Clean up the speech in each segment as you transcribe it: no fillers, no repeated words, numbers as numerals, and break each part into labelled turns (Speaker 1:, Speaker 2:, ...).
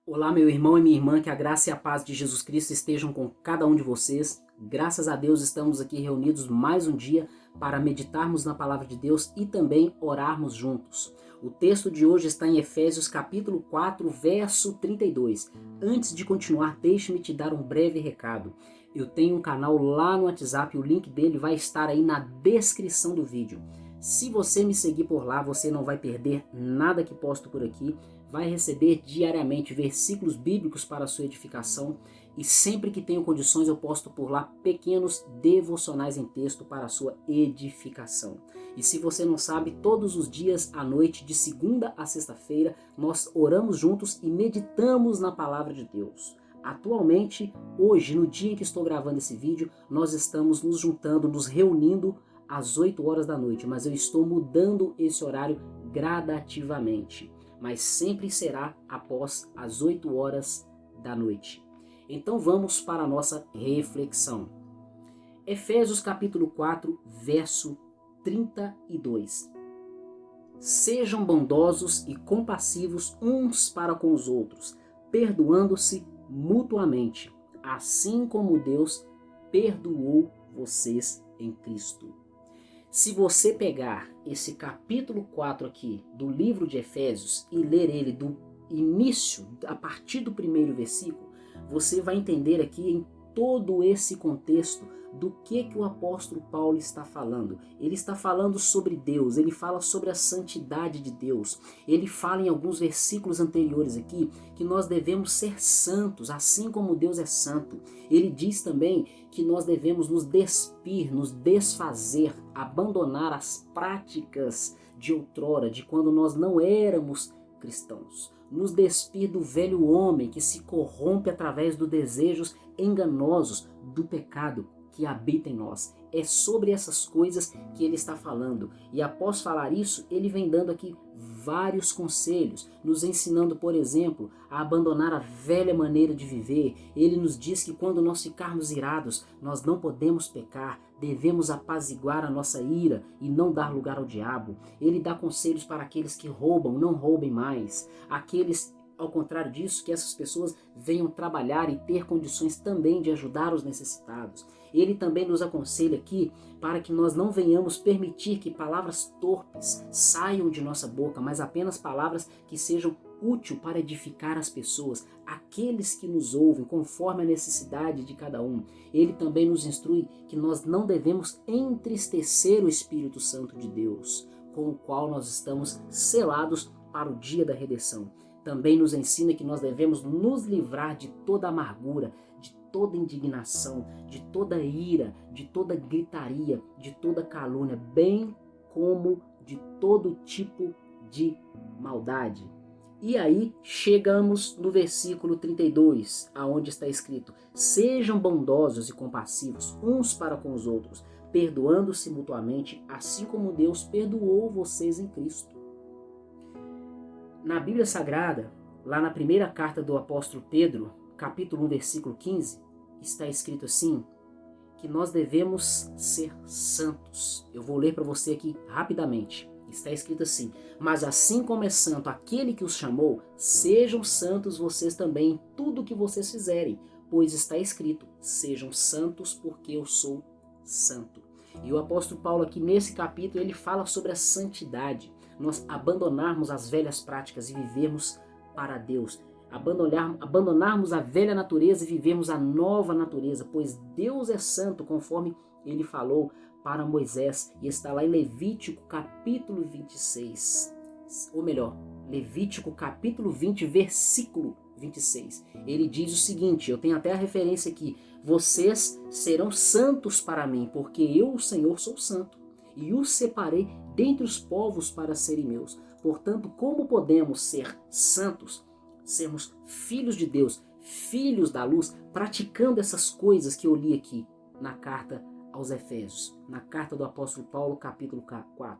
Speaker 1: Olá, meu irmão e minha irmã, que a graça e a paz de Jesus Cristo estejam com cada um de vocês. Graças a Deus estamos aqui reunidos mais um dia para meditarmos na palavra de Deus e também orarmos juntos. O texto de hoje está em Efésios capítulo 4, verso 32. Antes de continuar, deixe-me te dar um breve recado. Eu tenho um canal lá no WhatsApp, o link dele vai estar aí na descrição do vídeo. Se você me seguir por lá, você não vai perder nada que posto por aqui. Vai receber diariamente versículos bíblicos para a sua edificação e sempre que tenho condições eu posto por lá pequenos devocionais em texto para a sua edificação. E se você não sabe, todos os dias à noite, de segunda a sexta-feira, nós oramos juntos e meditamos na palavra de Deus. Atualmente, hoje, no dia em que estou gravando esse vídeo, nós estamos nos juntando, nos reunindo às 8 horas da noite, mas eu estou mudando esse horário gradativamente. Mas sempre será após as 8 horas da noite. Então vamos para a nossa reflexão. Efésios capítulo 4, verso 32. Sejam bondosos e compassivos uns para com os outros, perdoando-se mutuamente, assim como Deus perdoou vocês em Cristo. Se você pegar esse capítulo 4 aqui do livro de Efésios e ler ele do início, a partir do primeiro versículo, você vai entender aqui em todo esse contexto do que o apóstolo Paulo está falando. Ele está falando sobre Deus, ele fala sobre a santidade de Deus. Ele fala em alguns versículos anteriores aqui que nós devemos ser santos, assim como Deus é santo. Ele diz também que nós devemos nos despir, nos desfazer, abandonar as práticas de outrora, de quando nós não éramos cristãos. Nos despir do velho homem que se corrompe através dos desejos enganosos do pecado que habita em nós. É sobre essas coisas que ele está falando. E após falar isso, ele vem dando aqui vários conselhos, nos ensinando, por exemplo, a abandonar a velha maneira de viver. Ele nos diz que quando nós ficarmos irados, nós não podemos pecar, devemos apaziguar a nossa ira e não dar lugar ao diabo. Ele dá conselhos para aqueles que roubam, não roubem mais. Aqueles, ao contrário disso, que essas pessoas venham trabalhar e ter condições também de ajudar os necessitados. Ele também nos aconselha aqui para que nós não venhamos permitir que palavras torpes saiam de nossa boca, mas apenas palavras que sejam úteis para edificar as pessoas, aqueles que nos ouvem, conforme a necessidade de cada um. Ele também nos instrui que nós não devemos entristecer o Espírito Santo de Deus, com o qual nós estamos selados para o dia da redenção. Também nos ensina que nós devemos nos livrar de toda amargura, de toda indignação, de toda ira, de toda gritaria, de toda calúnia, bem como de todo tipo de maldade. E aí chegamos no versículo 32, aonde está escrito: sejam bondosos e compassivos uns para com os outros, perdoando-se mutuamente, assim como Deus perdoou vocês em Cristo. Na Bíblia Sagrada, lá na primeira carta do apóstolo Pedro, capítulo 1, versículo 15, está escrito assim, que nós devemos ser santos. Eu vou ler para você aqui rapidamente. Está escrito assim: mas assim como é santo aquele que os chamou, sejam santos vocês também em tudo que vocês fizerem, pois está escrito: sejam santos porque eu sou santo. E o apóstolo Paulo aqui nesse capítulo, ele fala sobre a santidade. Nós abandonarmos as velhas práticas e vivermos para Deus. Abandonarmos a velha natureza e vivermos a nova natureza, pois Deus é santo, conforme ele falou para Moisés, e está lá em Levítico capítulo 26, ou melhor, Levítico capítulo 20, versículo 26. Ele diz o seguinte, eu tenho até a referência aqui: vocês serão santos para mim, porque eu, o Senhor, sou santo, e os separei dentre os povos para serem meus. Portanto, como podemos ser santos, sermos filhos de Deus, filhos da luz, praticando essas coisas que eu li aqui na carta aos Efésios, na carta do apóstolo Paulo, capítulo 4.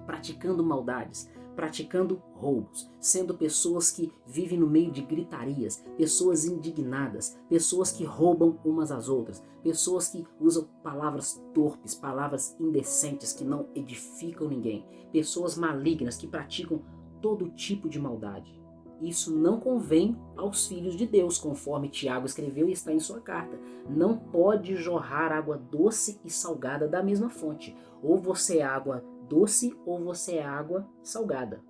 Speaker 1: Praticando maldades, praticando roubos, sendo pessoas que vivem no meio de gritarias, pessoas indignadas, pessoas que roubam umas às outras, pessoas que usam palavras torpes, palavras indecentes que não edificam ninguém, pessoas malignas que praticam todo tipo de maldade. Isso não convém aos filhos de Deus, conforme Tiago escreveu e está em sua carta. Não pode jorrar água doce e salgada da mesma fonte. Ou você é água doce ou você é água salgada.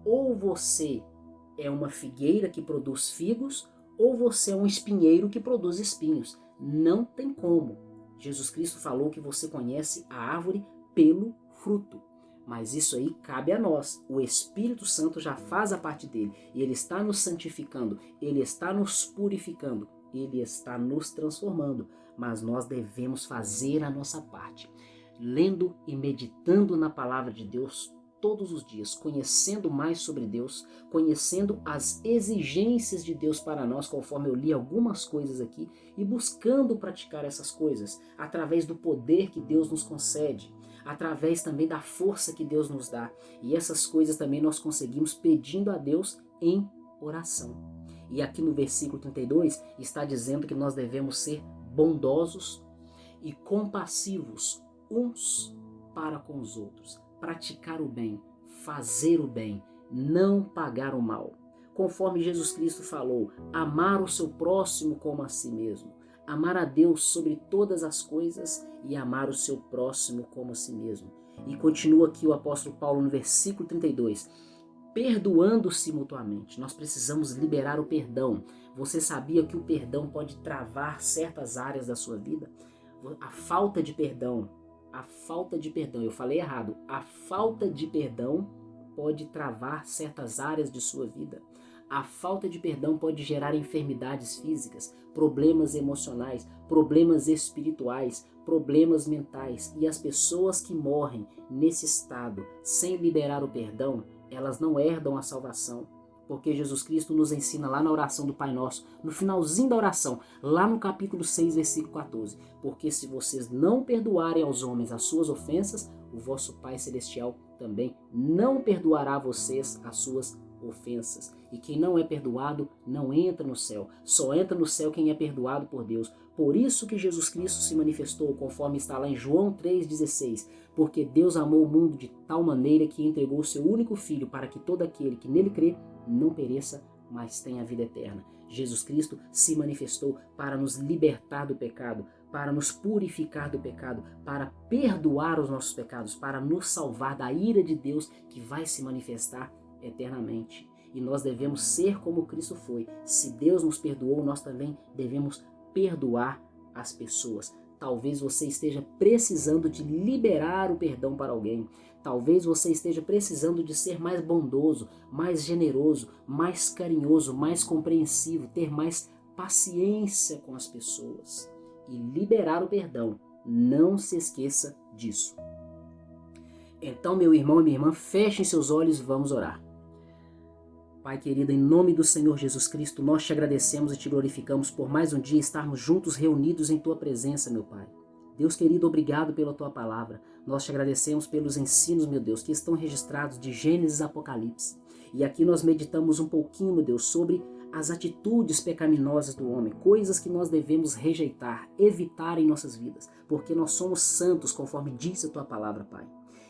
Speaker 1: Ou você é uma figueira que produz figos, ou você é um espinheiro que produz espinhos. Não tem como. Jesus Cristo falou que você conhece a árvore pelo fruto. Mas isso aí cabe a nós. O Espírito Santo já faz a parte dele. E ele está nos santificando, ele está nos purificando, ele está nos transformando. Mas nós devemos fazer a nossa parte. Lendo e meditando na palavra de Deus todos os dias, conhecendo mais sobre Deus, conhecendo as exigências de Deus para nós, conforme eu li algumas coisas aqui, e buscando praticar essas coisas através do poder que Deus nos concede, através também da força que Deus nos dá. E essas coisas também nós conseguimos pedindo a Deus em oração. E aqui no versículo 32 está dizendo que nós devemos ser bondosos e compassivos uns para com os outros, praticar o bem, fazer o bem, não pagar o mal. Conforme Jesus Cristo falou, amar o seu próximo como a si mesmo, amar a Deus sobre todas as coisas e amar o seu próximo como a si mesmo. E continua aqui o apóstolo Paulo no versículo 32, perdoando-se mutuamente. Nós precisamos liberar o perdão. Você sabia que o perdão pode travar certas áreas da sua vida? A falta de perdão, eu falei errado, a falta de perdão pode travar certas áreas de sua vida. A falta de perdão pode gerar enfermidades físicas, problemas emocionais, problemas espirituais, problemas mentais. E as pessoas que morrem nesse estado sem liberar o perdão, elas não herdam a salvação. Porque Jesus Cristo nos ensina lá na oração do Pai Nosso, no finalzinho da oração, lá no capítulo 6, versículo 14. Porque se vocês não perdoarem aos homens as suas ofensas, o vosso Pai Celestial também não perdoará a vocês as suas ofensas. E quem não é perdoado não entra no céu. Só entra no céu quem é perdoado por Deus. Por isso que Jesus Cristo se manifestou, conforme está lá em João 3,16. Porque Deus amou o mundo de tal maneira que entregou o seu único Filho para que todo aquele que nele crê não pereça, mas tenha a vida eterna. Jesus Cristo se manifestou para nos libertar do pecado, para nos purificar do pecado, para perdoar os nossos pecados, para nos salvar da ira de Deus que vai se manifestar eternamente. E nós devemos ser como Cristo foi. Se Deus nos perdoou, nós também devemos perdoar as pessoas. Talvez você esteja precisando de liberar o perdão para alguém. Talvez você esteja precisando de ser mais bondoso, mais generoso, mais carinhoso, mais compreensivo, ter mais paciência com as pessoas e liberar o perdão. Não se esqueça disso. Então, meu irmão e minha irmã, fechem seus olhos e vamos orar. Pai querido, em nome do Senhor Jesus Cristo, nós te agradecemos e te glorificamos por mais um dia estarmos juntos, reunidos em tua presença, meu Pai. Deus querido, obrigado pela tua palavra. Nós te agradecemos pelos ensinos, meu Deus, que estão registrados de Gênesis a Apocalipse. E aqui nós meditamos um pouquinho, meu Deus, sobre as atitudes pecaminosas do homem, coisas que nós devemos rejeitar, evitar em nossas vidas, porque nós somos santos, conforme diz a tua palavra, Pai.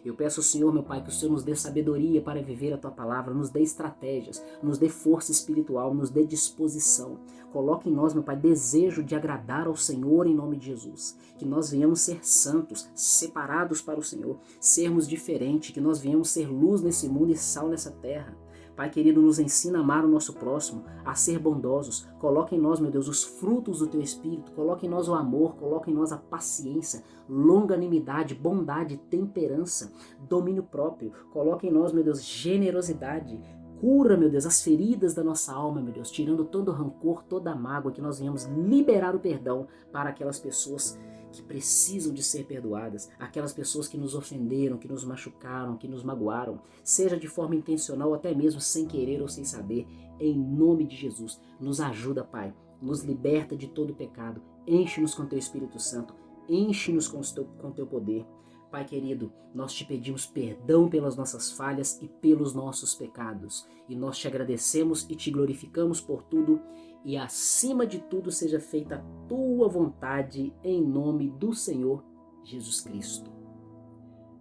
Speaker 1: Eu peço ao Senhor, meu Pai, que o Senhor nos dê sabedoria para viver a Tua palavra, nos dê estratégias, nos dê força espiritual, nos dê disposição. Coloque em nós, meu Pai, desejo de agradar ao Senhor em nome de Jesus. Que nós venhamos ser santos, separados para o Senhor, sermos diferentes, que nós venhamos ser luz nesse mundo e sal nessa terra. Pai querido, nos ensina a amar o nosso próximo, a ser bondosos. Coloque em nós, meu Deus, os frutos do Teu Espírito. Coloque em nós o amor, coloque em nós a paciência, longanimidade, bondade, temperança, domínio próprio. Coloque em nós, meu Deus, generosidade. Cura, meu Deus, as feridas da nossa alma, meu Deus, tirando todo o rancor, toda a mágoa, que nós venhamos liberar o perdão para aquelas pessoas que precisam de ser perdoadas, aquelas pessoas que nos ofenderam, que nos machucaram, que nos magoaram, seja de forma intencional ou até mesmo sem querer ou sem saber, em nome de Jesus. Nos ajuda, Pai, nos liberta de todo pecado, enche-nos com Teu Espírito Santo, enche-nos com Teu poder. Pai querido, nós te pedimos perdão pelas nossas falhas e pelos nossos pecados. E nós te agradecemos e te glorificamos por tudo. E acima de tudo seja feita a tua vontade em nome do Senhor Jesus Cristo.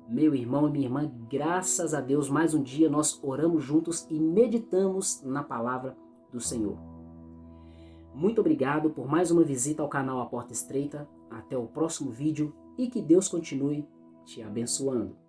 Speaker 1: Meu irmão e minha irmã, graças a Deus, mais um dia nós oramos juntos e meditamos na palavra do Senhor. Muito obrigado por mais uma visita ao canal A Porta Estreita. Até o próximo vídeo e que Deus continue te abençoando.